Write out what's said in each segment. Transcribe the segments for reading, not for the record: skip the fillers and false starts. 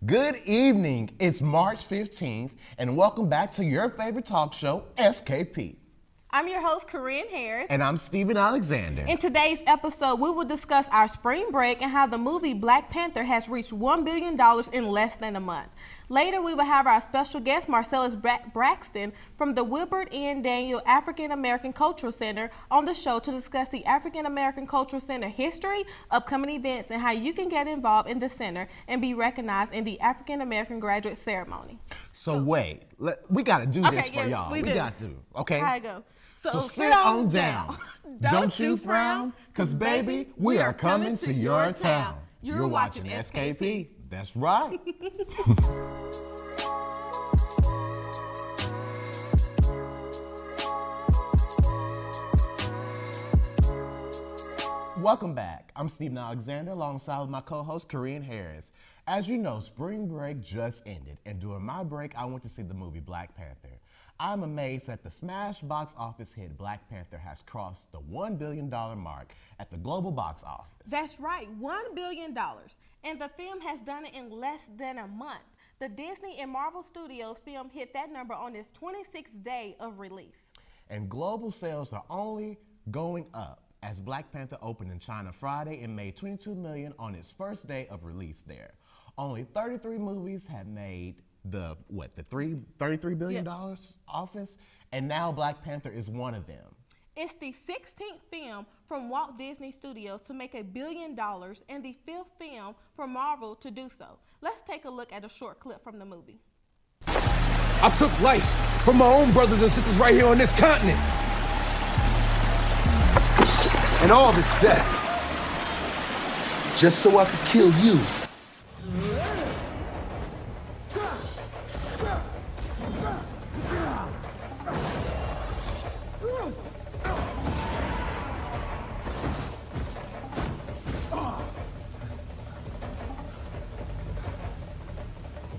Good evening. It's March 15th, and welcome back to your favorite talk show, SKP. I'm your host, Corinne Harris. And I'm Stephen Alexander. In today's episode, we will discuss our spring break and how the movie Black Panther has reached $1 billion in less than a month. Later, we will have our special guest, Marcelius Braxton, from the Wilbert N. Daniel African American Cultural Center on the show to discuss the African American Cultural Center history, upcoming events, and how you can get involved in the center and be recognized in the African American graduate ceremony. So wait, we got to do this for y'all. We got to, okay? How it go? So sit on down. Don't you frown, because baby, we are coming to your town. You're watching SKP. That's right. Welcome back. I'm Stephen Alexander alongside with my co-host Corinne Harris. As you know, spring break just ended, and during my break, I went to see the movie Black Panther. I'm amazed that the smash box office hit Black Panther has crossed the $1 billion mark at the global box office. That's right, $1 billion. And the film has done it in less than a month. The Disney and Marvel Studios film hit that number on its 26th day of release. And global sales are only going up as Black Panther opened in China Friday and made $22 million on its first day of release there. Only 33 movies have made the $33 billion office, and now Black Panther is one of them. It's the 16th film from Walt Disney Studios to make $1 billion and the 5th film from Marvel to do so. Let's take a look at a short clip from the movie. I took life from my own brothers and sisters right here on this continent. And all this death, just so I could kill you.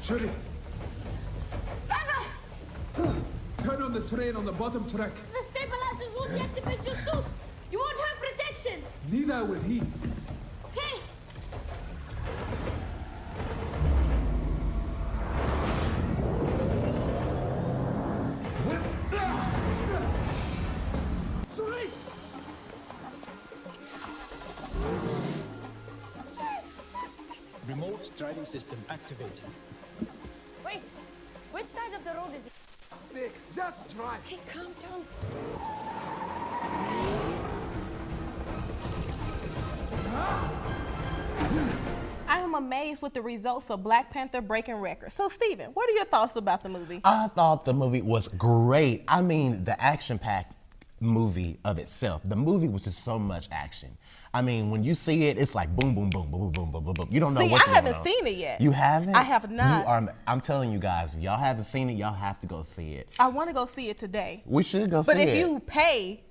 Shuri! Turn on the train on the bottom track. The stabilizers won't deactivate your suit. You won't have protection. Neither will he. Okay. Shuri! Remote driving system activated. Wait. Which side of the road is it? Sick. Just drive. Okay, calm down. I am amazed with the results of Black Panther breaking records. So, Stephen, what are your thoughts about the movie? I thought the movie was great. I mean, the action-packed movie of itself. The movie was just so much action. I mean, when you see it, it's like boom, boom, boom, boom, boom, boom, boom, boom. You don't know what's going on. I haven't seen it yet. You haven't? I have not. I'm telling you guys, if y'all haven't seen it, y'all have to go see it. I want to go see it today. We should go see it. But if you pay,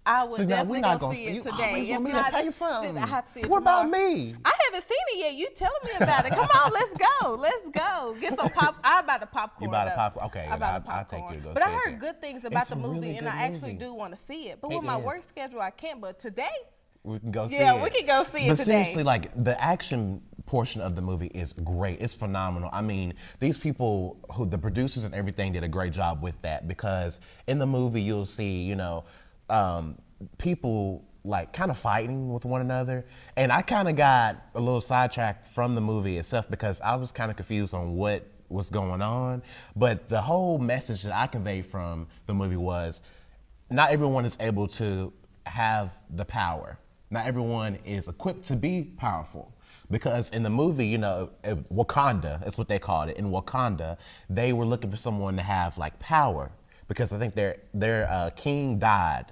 I would So now definitely we're not go gonna see see it you today. always If want me not, to pay something. then I have to see it What tomorrow. about me? I haven't seen it yet. You telling me about it. Come on, let's go. Let's go. Get some pop. I buy the popcorn. You buy the though. popcorn? Okay, I buy the I'll take popcorn. you to go But see I it heard then. good things about It's the a movie, really and good I actually movie. do want to see it. But It with my is. work schedule, I can't. But today, We can go see it. Yeah, we can go see it But today. seriously, like, the action portion of the movie is great. It's phenomenal. I mean, these people, the producers and everything, did a great job with that, because in the movie you'll see, people like kind of fighting with one another, and I kind of got a little sidetracked from the movie itself because I was kind of confused on what was going on. But the whole message that I conveyed from the movie was, not everyone is able to have the power. Not everyone is equipped to be powerful. Because in the movie, Wakanda, that's what they called it. In Wakanda, they were looking for someone to have like power, because I think their king died,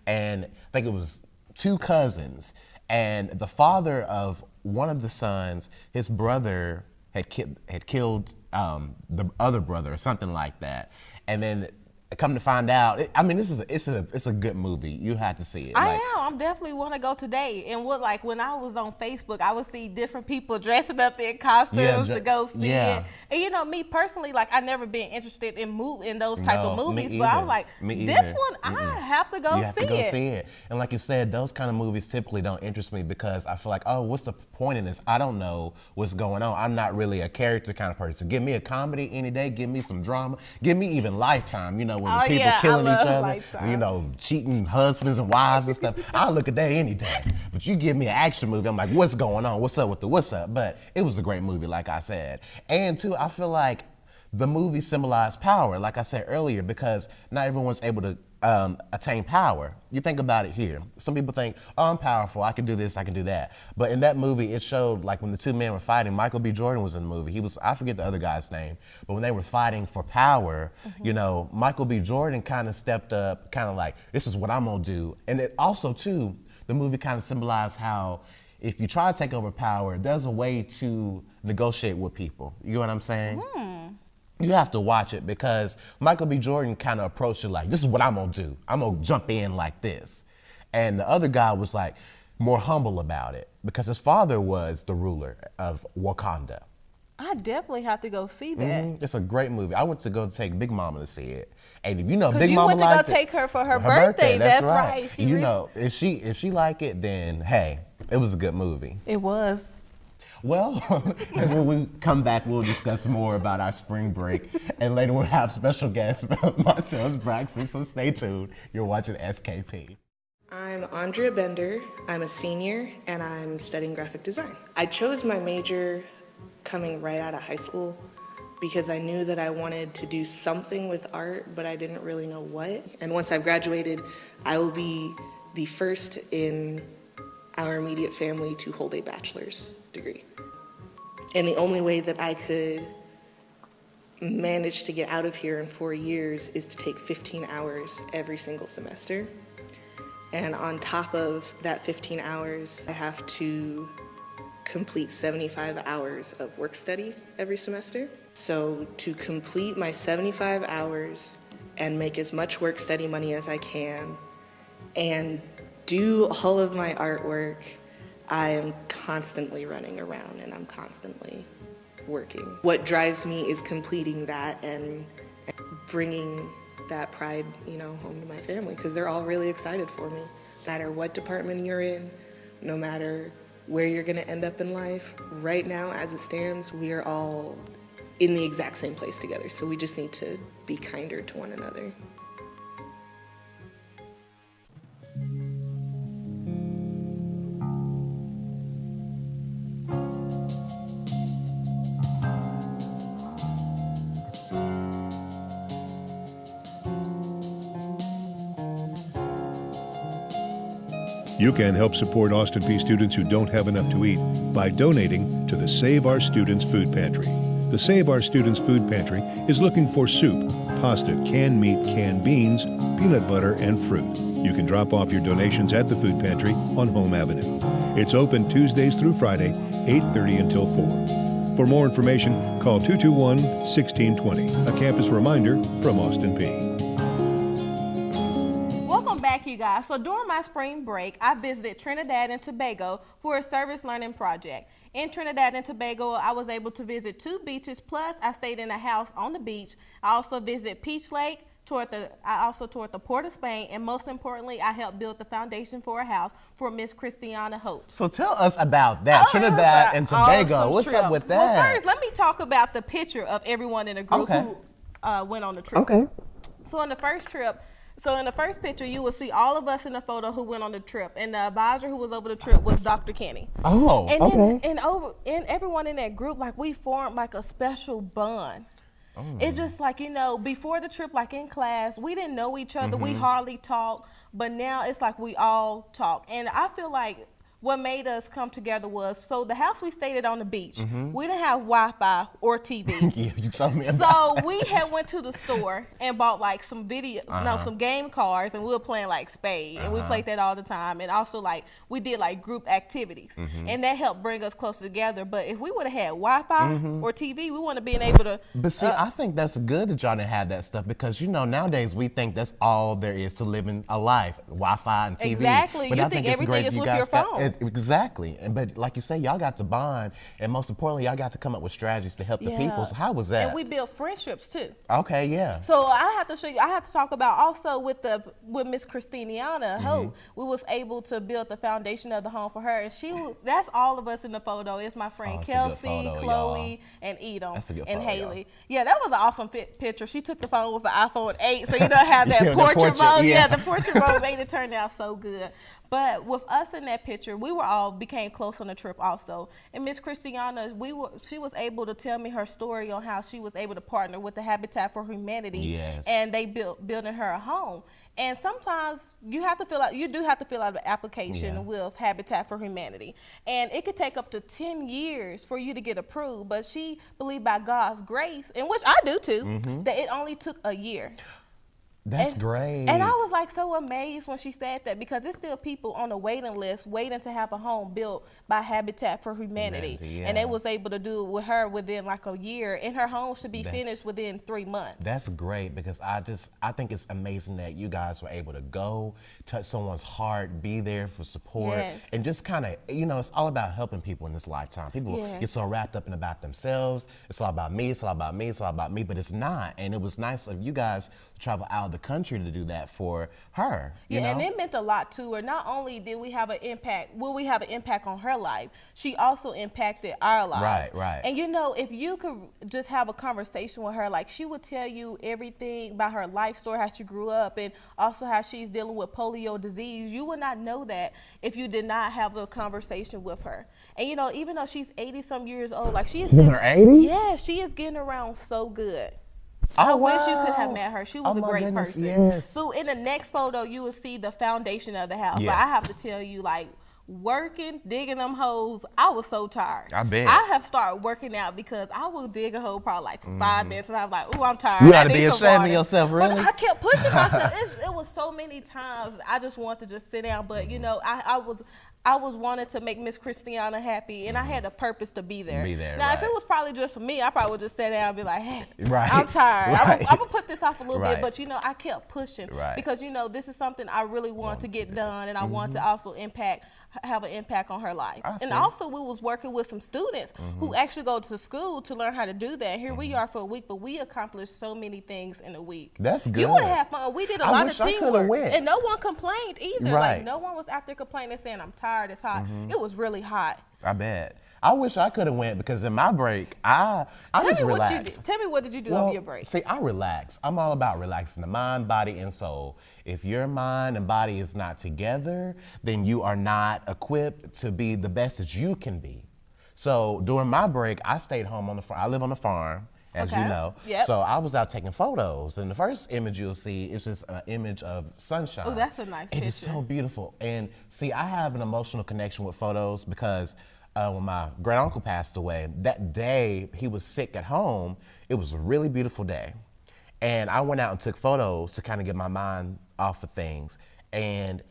and I think it was 2 cousins, and the father of one of the sons, his brother had killed the other brother or something like that, and then come to find out, I mean, it's a good movie. You have to see it. I am. I'm definitely want to go today. And when I was on Facebook, I would see different people dressing up in costumes to go see it. And you know, me personally, like I never been interested in those type of movies, but I was like, this one I have to go see it. You have to go see it. And like you said, those kind of movies typically don't interest me because I feel like, oh, what's the point in this? I don't know what's going on. I'm not really a character kind of person. Give me a comedy any day. Give me some drama. Give me even Lifetime. You know, when people killing each other, Lifetime. You know, cheating husbands and wives and stuff. I'll look at that any day. But you give me an action movie, I'm like, what's going on? What's up with the what's up? But it was a great movie, like I said. And too, I feel like the movie symbolized power, like I said earlier, because not everyone's able to attain power. You think about it here. Some people think, oh, I'm powerful, I can do this, I can do that. But in that movie, it showed like when the two men were fighting, Michael B. Jordan was in the movie. I forget the other guy's name, but when they were fighting for power, you know, Michael B. Jordan kind of stepped up, kind of like, this is what I'm gonna do. And it also too, the movie kind of symbolized how if you try to take over power, there's a way to negotiate with people. You know what I'm saying? You have to watch it because Michael B. Jordan kind of approached it like, this is what I'm gonna do. I'm gonna jump in like this. And the other guy was like more humble about it because his father was the ruler of Wakanda. I definitely have to go see that. It's a great movie. I went to go take Big Mama to see it. And if you know Big Mama liked it. You went to go take her for her birthday. That's right. You know, if she like it, then hey, it was a good movie. It was. Well, when we come back, we'll discuss more about our spring break, and later we'll have special guest Marcelius Braxton, so stay tuned. You're watching SKP. I'm Andrea Bender. I'm a senior, and I'm studying graphic design. I chose my major coming right out of high school because I knew that I wanted to do something with art, but I didn't really know what. And once I've graduated, I will be the first in our immediate family to hold a bachelor's degree. And the only way that I could manage to get out of here in 4 years is to take 15 hours every single semester. And on top of that 15 hours, I have to complete 75 hours of work study every semester. So to complete my 75 hours and make as much work study money as I can and do all of my artwork, I am constantly running around and I'm constantly working. What drives me is completing that and bringing that pride, you know, home to my family because they're all really excited for me. No matter what department you're in, no matter where you're gonna end up in life, right now as it stands, we are all in the exact same place together. So we just need to be kinder to one another. You can help support Austin Peay students who don't have enough to eat by donating to the Save Our Students Food Pantry. The Save Our Students Food Pantry is looking for soup, pasta, canned meat, canned beans, peanut butter, and fruit. You can drop off your donations at the food pantry on Home Avenue. It's open Tuesdays through Friday, 8:30 until 4. For more information, call 221-1620, a campus reminder from Austin Peay. You guys. So during my spring break, I visited Trinidad and Tobago for a service learning project. In Trinidad and Tobago, I was able to visit 2 beaches, plus I stayed in a house on the beach. I also visited Peach Lake, I also toured the Port of Spain, and most importantly, I helped build the foundation for a house for Miss Christiana Hope. So tell us about that, Trinidad and Tobago. What's up with that? Well, first, let me talk about the picture of everyone in the group who went on the trip. Okay. So in the first picture, you will see all of us in the photo who went on the trip, and the advisor who was over the trip was Dr. Kenny. Oh, and and everyone in that group, like we formed like a special bond. Oh. It's just like, you know, before the trip, like in class, we didn't know each other. We hardly talked, but now it's like we all talk. And I feel like what made us come together was, so the house we stayed at on the beach, we didn't have Wi-Fi or TV. Yeah, you told me about So we had went to the store and bought like some some game cards, and we were playing like Spade, and we played that all the time. And also like we did like group activities, and that helped bring us closer together. But if we would have had Wi-Fi or TV, we wouldn't have been able to. But see, I think that's good that y'all didn't have that stuff, because you know nowadays we think that's all there is to living a life, Wi-Fi and TV. Exactly. But You I think it's everything great is you with guys your phone. Exactly. But like you say, y'all got to bond, and most importantly, y'all got to come up with strategies to help the people. So how was that? And we built friendships too. Okay, yeah. So I have to show you. I have to talk about also with Miss Christiniana Ho. We was able to build the foundation of the home for her, and that's all of us in the photo. It's my friend It's a good Kelsey, photo, Chloe, y'all. and Edom, That's a good and photo, Haley. y'all. Yeah, that was an awesome picture. She took the phone with an iPhone 8, so you know have that Yeah, the portrait portrait, mode. yeah. Yeah, the portrait mode made it turn out so good. But with us in that picture, we were all became close on the trip also. And Miss Christiana, she was able to tell me her story on how she was able to partner with the Habitat for Humanity. Yes. And they building her a home. And sometimes you do have to fill out an application with Habitat for Humanity. And it could take up to 10 years for you to get approved. But she believed by God's grace, and which I do too, that it only took a year. That's great. And I was like so amazed when she said that, because there's still people on the waiting list waiting to have a home built by Habitat for Humanity. Yeah. And they was able to do it with her within like a year, and her home should be finished within 3 months. That's great, because I think it's amazing that you guys were able to go touch someone's heart, be there for support, and just kind of, it's all about helping people in this lifetime. People get so wrapped up in about themselves. It's all about me, it's all about me, it's all about me, but it's not. And it was nice of you guys to travel out of the country to do that for her. You know? And it meant a lot to her. Not only did we have an impact, on her life, she also impacted our lives. Right. And if you could just have a conversation with her, like she would tell you everything about her life story, how she grew up, and also how she's dealing with polio disease. You would not know that if you did not have a conversation with her. And even though she's 80-some years old, like she is in her 80s? Yeah, she is getting around so good. Oh, I wish wow. you could have met her. She was a my great goodness, person. yes. So in the next photo, you will see the foundation of the house. Yes. So I have to tell you, like, digging them holes, I was so tired. I bet. I have started working out because I will dig a hole probably like for 5 minutes, and I'm like, ooh, I'm tired. You I ought to need be some ashamed of water. yourself, really. But I kept pushing myself. It was so many times I just wanted to just sit down, but I was wanting to make Miss Christiana happy, and I had a purpose to be there. Now, if it was probably just for me, I probably would just sit down and be like, hey, I'm tired. I'm going to put this off a little bit, but, I kept pushing because, this is something I really want to get done, and I want to also have an impact on her life. And also, we was working with some students who actually go to school to learn how to do that. Here we are for a week, but we accomplished so many things in a week. That's good. You would have had fun. We did a lot of teamwork, and no one complained either. Like, no one was out there complaining saying, I'm tired, it's hot. It was really hot. I bet. I wish I could have went, because in my break, I just relaxed. Tell me what did you do over your break? See, I relax. I'm all about relaxing the mind, body, and soul. If your mind and body is not together, then you are not equipped to be the best that you can be. So during my break, I stayed home on the farm. I live on the farm, as you know. So I was out taking photos. And the first image you'll see is just an image of sunshine. Oh, that's a nice picture. It is so beautiful. And see, I have an emotional connection with photos because when my great uncle passed away, that day he was sick at home. It was a really beautiful day. And I went out and took photos to kind of get my mind off of things. And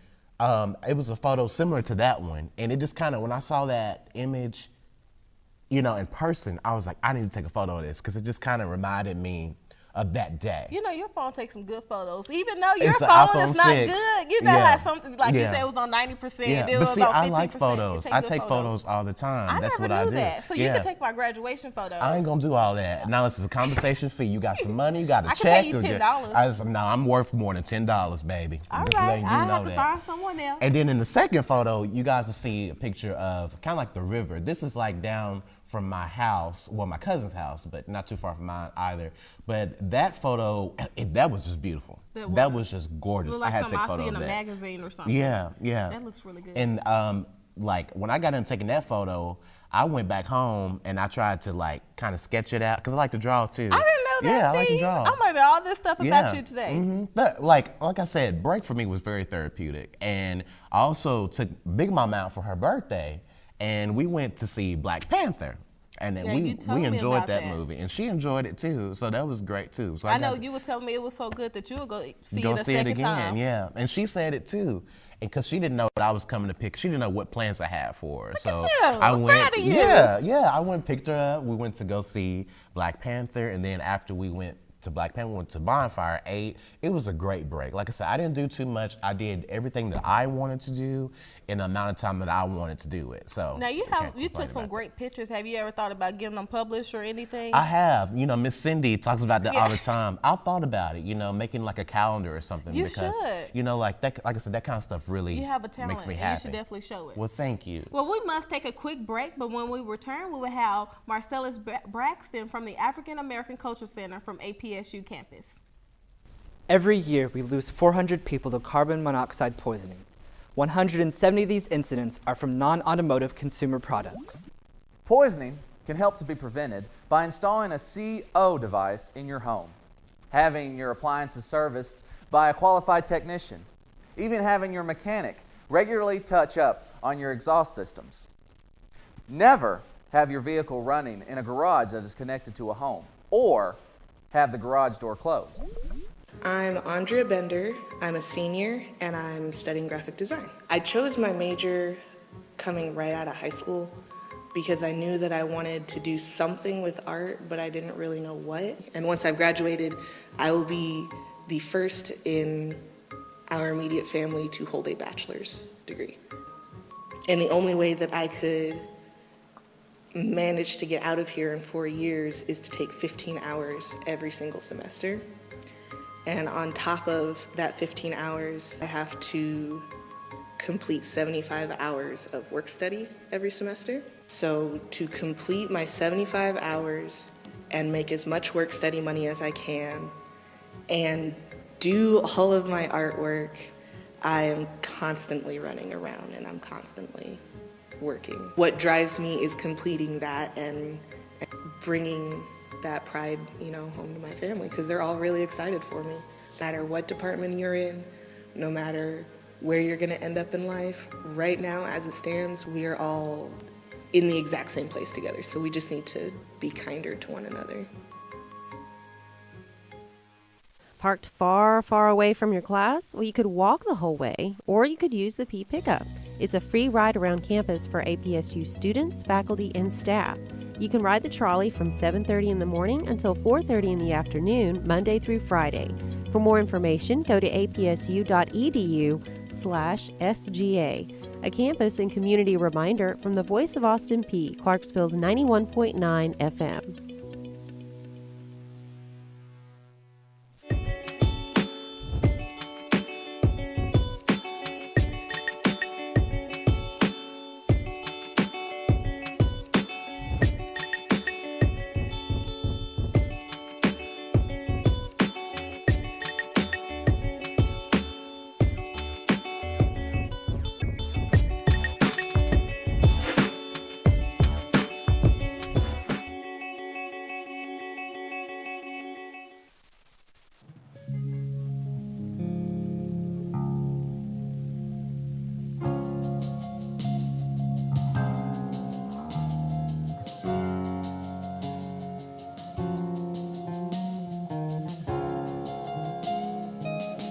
it was a photo similar to that one. And it just kind of, when I saw that image, in person, I was like, I need to take a photo of this, because it just kind of reminded me of that day. Your phone takes some good photos, even though your It's an phone iPhone is not 6. good. You know how something like you said it was on 90%. Yeah, it but was see, on 15%. I like photos. I take photos all the time. I That's never what I knew do. that. So you can take my graduation photos. I ain't gonna do all that. Now this is a compensation fee. You got some money. You got a I check. can pay you $10. No, I'm worth more than $10, baby. All I'm just right, letting you I know have to that. find someone else. And then in the second photo, you guys will see a picture of kind of like the river. This is like down from my house, well, my cousin's house, but not too far from mine either. But that photo, that was just beautiful. That was just gorgeous. Like I had to take a photo I see of in that. a magazine or something. Yeah. That looks really good. And like when I got into taking that photo, I went back home and I tried to like kind of sketch it out because I like to draw too. I didn't know that. Yeah, I like to draw. I'm learning all this stuff about you today. Like I said, break for me was very therapeutic, and I also took Big Mom out for her birthday, and we went to see Black Panther. And then we enjoyed that movie, and she enjoyed it too. So that was great too. So I know you were telling me it was so good that you would go see it a see it second again, time. yeah. And she said it too, and because she didn't know that I was coming to pick, she didn't know what plans I had for her. Look so at you. I I'm went, proud of you. yeah. I went and picked her up. We went to go see Black Panther, and then after we went to Black Panther, we went to Bonfire, ate. It was a great break. Like I said, I didn't do too much. I did everything that I wanted to do in the amount of time that I wanted to do it. So now you took some great pictures. Have you ever thought about getting them published or anything? I have. You know, Miss Cindy talks about that all the time. I've thought about it. You know, making like a calendar or something. You because, should. You know, like that. Like I said, that kind of stuff really you have a talent, makes me and happy. you should definitely show it. Well, thank you. Well, we must take a quick break, but when we return, we will have Marcelius Braxton from the African American Culture Center from APSU campus. Every year, we lose 400 people to carbon monoxide poisoning. 170 of these incidents are from non-automotive consumer products. Poisoning can help to be prevented by installing a CO device in your home, having your appliances serviced by a qualified technician, even having your mechanic regularly touch up on your exhaust systems. Never have your vehicle running in a garage that is connected to a home, or have the garage door closed. I'm Andrea Bender. I'm a senior, and I'm studying graphic design. I chose my major coming right out of high school because I knew that I wanted to do something with art, but I didn't really know what. And once I've graduated, I will be the first in our immediate family to hold a bachelor's degree. And the only way that I could manage to get out of here in 4 years is to take 15 hours every single semester. And on top of that 15 hours, I have to complete 75 hours of work study every semester. So to complete my 75 hours and make as much work study money as I can and do all of my artwork, I am constantly running around and I'm constantly working. What drives me is completing that and bringing that pride, home to my family, because they're all really excited for me. No matter what department you're in, no matter where you're gonna end up in life, right now, as it stands, we are all in the exact same place together. So we just need to be kinder to one another. Parked far, far away from your class? Well, you could walk the whole way, or you could use the P pickup. It's a free ride around campus for APSU students, faculty, and staff. You can ride the trolley from 7:30 in the morning until 4:30 in the afternoon, Monday through Friday. For more information, go to apsu.edu/SGA. A campus and community reminder from the Voice of Austin P, Clarksville's 91.9 FM.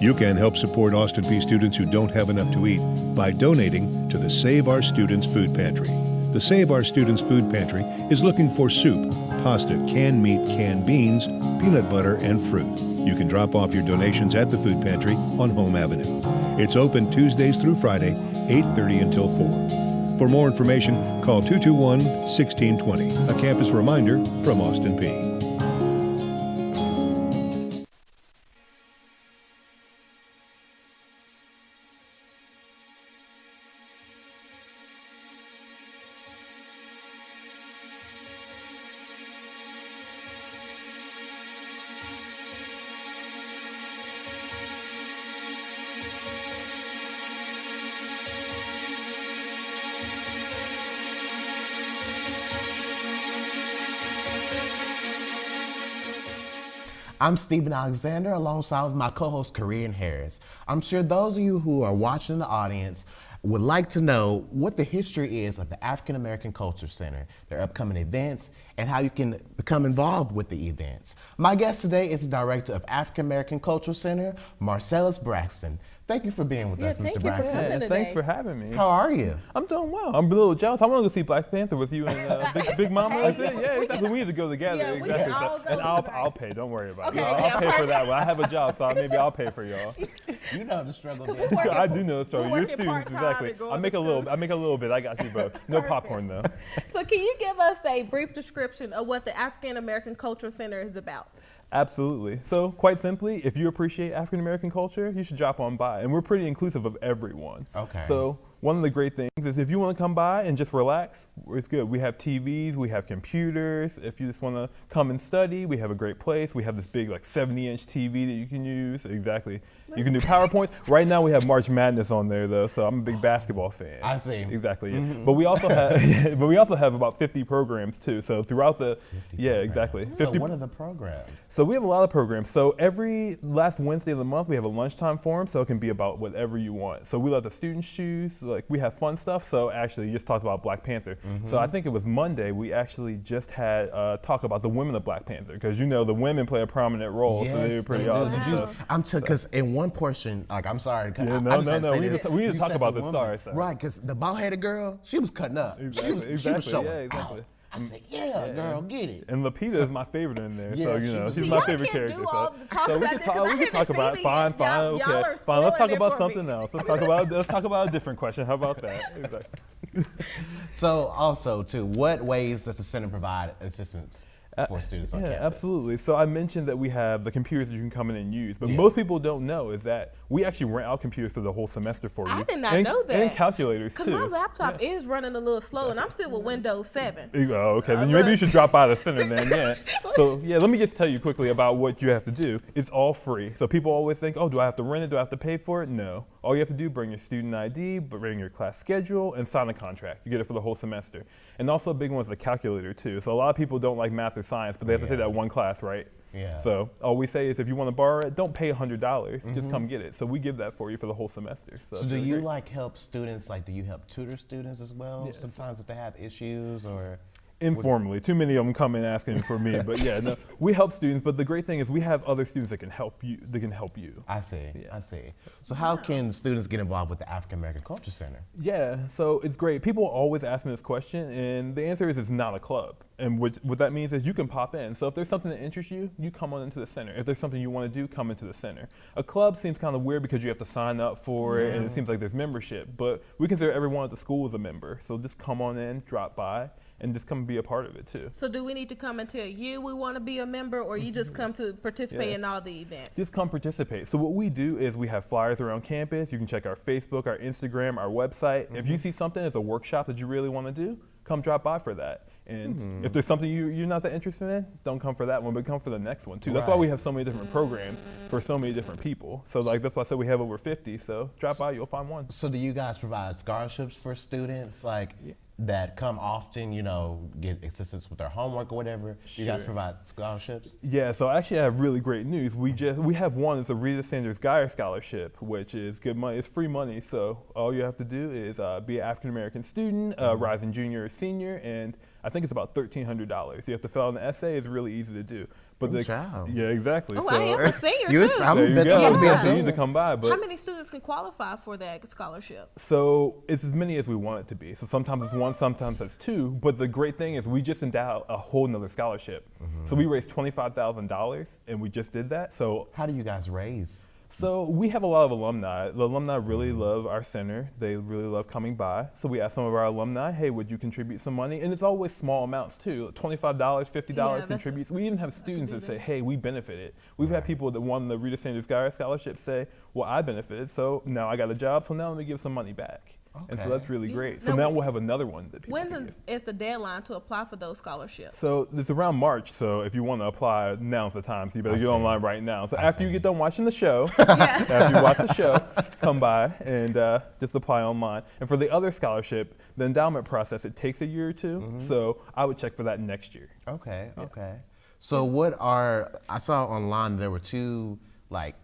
You can help support Austin P students who don't have enough to eat by donating to the Save Our Students Food Pantry. The Save Our Students Food Pantry is looking for soup, pasta, canned meat, canned beans, peanut butter, and fruit. You can drop off your donations at the food pantry on Home Avenue. It's open Tuesdays through Friday, 8:30 until 4. For more information, call 221-1620, a campus reminder from Austin P. I'm Stephen Alexander alongside with my co-host Korean Harris. I'm sure those of you who are watching in the audience would like to know what the history is of the African American Culture Center, their upcoming events, and how you can become involved with the events. My guest today is the Director of African American Cultural Center, Marcelius Braxton. Thank you for being with us, Mr. Braxton. Thanks for having me. How are you? I'm doing well. I'm a little jealous. I want to go see Black Panther with you and Big Mama. Is it? Yeah, exactly. We need to go together. Yeah, we can all go and I'll pay. Don't worry about it. I'll pay for that one. I have a job, so maybe I'll pay for y'all. You know the struggle. I do know the struggle. You're students, exactly. I make a little bit. I got you both. No popcorn though. So can you give us a brief description of what the African American Cultural Center is about? Absolutely. So quite simply, if you appreciate African American culture, you should drop on by. And we're pretty inclusive of everyone. Okay. So one of the great things is if you want to come by and just relax, it's good. We have TVs, we have computers. If you just want to come and study, we have a great place. We have this big 70-inch TV that you can use. Exactly. You can do PowerPoint. Right now we have March Madness on there though, so I'm a big basketball fan. I see. Exactly. Yeah. But we also have about 50 programs too. So throughout the exactly. So what are the programs? So we have a lot of programs. So every last Wednesday of the month we have a lunchtime forum, so it can be about whatever you want. So we let the students choose. Like we have fun stuff. So actually, you just talked about Black Panther. So I think it was Monday we actually just had talk about the women of Black Panther because the women play a prominent role. Yes, so they were pretty awesome. Because in one portion, I'm sorry. Yeah, no. We need to talk about this. Sorry. Right, because the bald-headed girl, she was cutting up. Exactly. She was showing. Yeah, exactly. I said, girl, get it. And Lapita is my favorite in there, Yeah, she's my favorite character. So we can talk about it. Fine, okay. Fine, let's talk about something else. Let's talk about a different question. How about that? Exactly. So also, too, what ways does the center provide assistance for students on campus? Absolutely. So I mentioned that we have the computers that you can come in and use, but most people don't know is that we actually rent out computers for the whole semester for you. I did not know that. And calculators too. Because my laptop is running a little slow, and I'm still with Windows 7. Oh, okay. Then maybe you should drop by the center then. Yeah. So let me just tell you quickly about what you have to do. It's all free. So people always think, oh, do I have to rent it? Do I have to pay for it? No. All you have to do, bring your student ID, bring your class schedule, and sign a contract. You get it for the whole semester. And also a big one is the calculator too. So a lot of people don't like math or science, but they have to take that one class, right? Yeah. So all we say is if you want to borrow it, don't pay $100. Just come get it. So we give that for you for the whole semester. So do you help students? Do you help tutor students as well? Yes. Sometimes if they have issues or. Informally, too many of them come in asking for me, but we help students. But the great thing is we have other students that can help you. I see. I see. So how can students get involved with the African American Culture Center? Yeah, so it's great. People always ask me this question, and the answer is it's not a club. And what that means is you can pop in. So if there's something that interests you, you come on into the center. If there's something you want to do, come into the center. A club seems kind of weird because you have to sign up for it, and it seems like there's membership. But we consider everyone at the school as a member. So just come on in, drop by, and just come be a part of it too. So do we need to come and tell you we want to be a member, or you just come to participate in all the events? Just come participate. So what we do is we have flyers around campus. You can check our Facebook, our Instagram, our website. If you see something as a workshop that you really want to do, come drop by for that. And if there's something you're not that interested in, don't come for that one, but come for the next one too. That's why we have so many different programs for so many different people. So that's why I said we have over 50. So drop by, you'll find one. So do you guys provide scholarships for students that come often, get assistance with their homework or whatever? Do you guys provide scholarships? Yeah, so actually I have really great news. We have one, it's a Rita Sanders Geyer Scholarship, which is good money, it's free money. So all you have to do is be an African American student, rising junior or senior, and I think it's about $1,300. You have to fill out an essay, it's really easy to do. But yeah, exactly. Oh, I am a senior too. There you go. So you need to come by. But how many students can qualify for that scholarship? So it's as many as we want it to be. So sometimes it's one, sometimes it's two. But the great thing is we just endowed a whole nother scholarship. So we raised $25,000, and we just did that. So how do you guys raise? So we have a lot of alumni. The alumni really love our center. They really love coming by. So we ask some of our alumni, hey, would you contribute some money? And it's always small amounts too, $25, $50 contributes. We even have students that say, hey, we benefited. We've had people that won the Rita Sanders Geyer Scholarship say, well, I benefited, so now I got a job, so now let me give some money back. Okay. And so that's really great. So now we'll have another one that people can give. Is the deadline to apply for those scholarships? So it's around March. So if you want to apply, now's the time. So you better get online right now. So after you get done watching the show, after you watch the show, come by and just apply online. And for the other scholarship, the endowment process, it takes a year or two. So I would check for that next year. Okay. So I saw online there were two, like,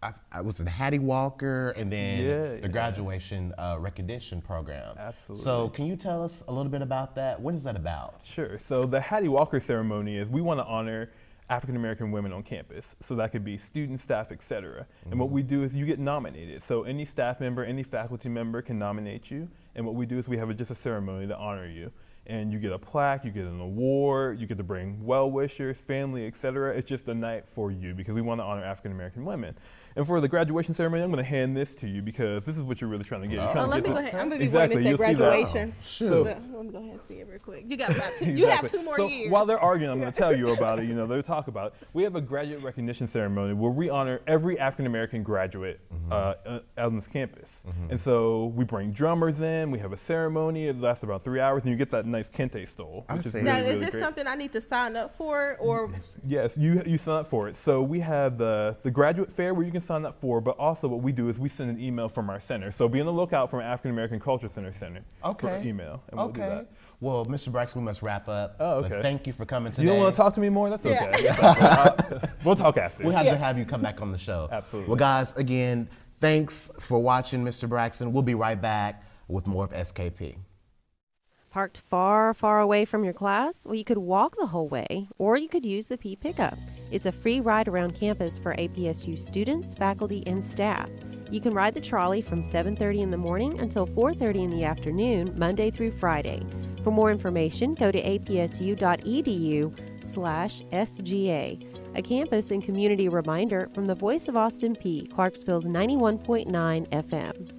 I was it Hattie Walker and then the graduation recognition program. Absolutely. So can you tell us a little bit about that? What is that about? Sure. So the Hattie Walker ceremony is we want to honor African American women on campus. So that could be students, staff, etc. And what we do is you get nominated. So any staff member, any faculty member can nominate you. And what we do is we have just a ceremony to honor you. And you get a plaque, you get an award, you get to bring well-wishers, family, etc. It's just a night for you because we want to honor African American women. And for the graduation ceremony, I'm going to hand this to you because this is what you're really trying to get. You're trying to let get me go ahead. I'm going to be exactly. wanting to say graduation. So, let me go ahead and see it real quick. You got about two. You have 2 more years. While they're arguing, I'm going to tell you about it. You know, they'll talk about it. We have a graduate recognition ceremony where we honor every African American graduate out on this campus. And so we bring drummers in. We have a ceremony. It lasts about 3 hours, and you get that nice kente stole, which is really, now, really is this great. something I need to sign up for, or? Yes, you sign up for it. So we have the graduate fair where you can sign up for, but also what we do is we send an email from our center. So be on the lookout from African American Culture Center for email, and we'll do that. Well, Mr. Braxton, we must wrap up. Oh, okay. But thank you for coming today. You don't want to talk to me more? That's okay. We'll talk after. We'll have to have you come back on the show. Absolutely. Well, guys, again, thanks for watching, Mr. Braxton. We'll be right back with more of SKP. Parked far, far away from your class? Well, you could walk the whole way, or you could use the P pickup. It's a free ride around campus for APSU students, faculty, and staff. You can ride the trolley from 7:30 in the morning until 4:30 in the afternoon, Monday through Friday. For more information, go to apsu.edu/SGA. A campus and community reminder from the Voice of Austin P, Clarksville's 91.9 FM.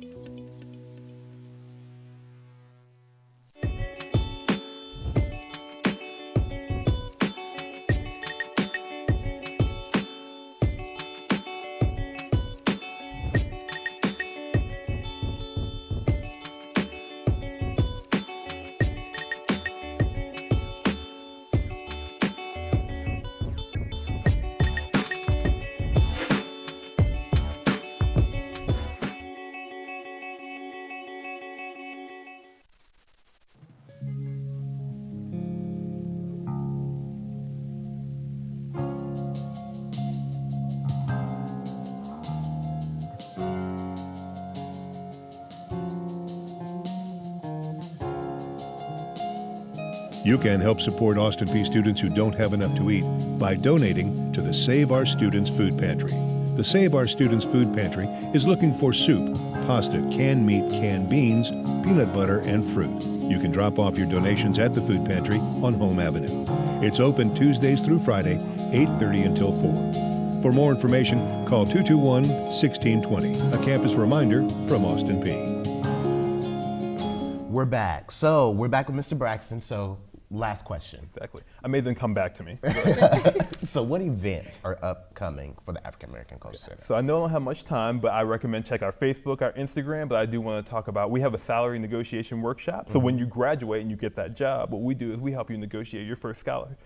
You can help support Austin P students who don't have enough to eat by donating to the Save Our Students Food Pantry. The Save Our Students Food Pantry is looking for soup, pasta, canned meat, canned beans, peanut butter, and fruit. You can drop off your donations at the food pantry on Home Avenue. It's open Tuesdays through Friday, 8:30 until 4. For more information, call 221-1620, a campus reminder from Austin P. We're back. So we're back with Mr. Braxton. So last question. Exactly. I made them come back to me. So what events are upcoming for the African American Culture Center? So I know I don't have much time, but I recommend check our Facebook, our Instagram, but I do want to talk about, we have a salary negotiation workshop. So when you graduate and you get that job, what we do is we help you negotiate your first scholarship,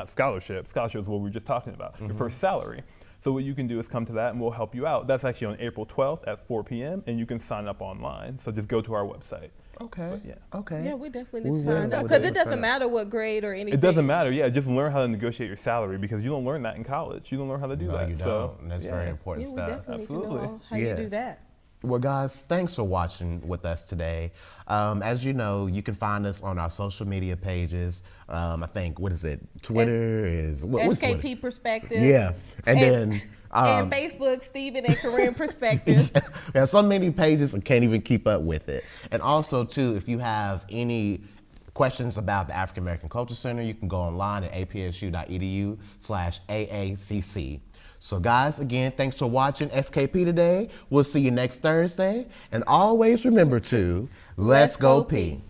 scholarship is what we were just talking about, your first salary. So what you can do is come to that and we'll help you out. That's actually on April 12th at 4 p.m. and you can sign up online. So just go to our website. Okay. But Okay. Yeah, we definitely need to sign up because it doesn't matter what grade or anything. It doesn't matter. Yeah, just learn how to negotiate your salary because you don't learn that in college. You don't learn how to do that. You don't. So And that's very important We stuff. definitely Absolutely. need to know how you do that. Well, guys, thanks for watching with us today. As you know, you can find us on our social media pages. I think, what is it? Twitter is... what's SKP Twitter? Perspectives. Yeah. And then... and Facebook, Stephen and Corinne Perspectives. There are so many pages I can't even keep up with it. And also, too, if you have any questions about the African American Culture Center, you can go online at apsu.edu/AACC. So guys, again, thanks for watching SKP today. We'll see you next Thursday. And always remember to, let's go P.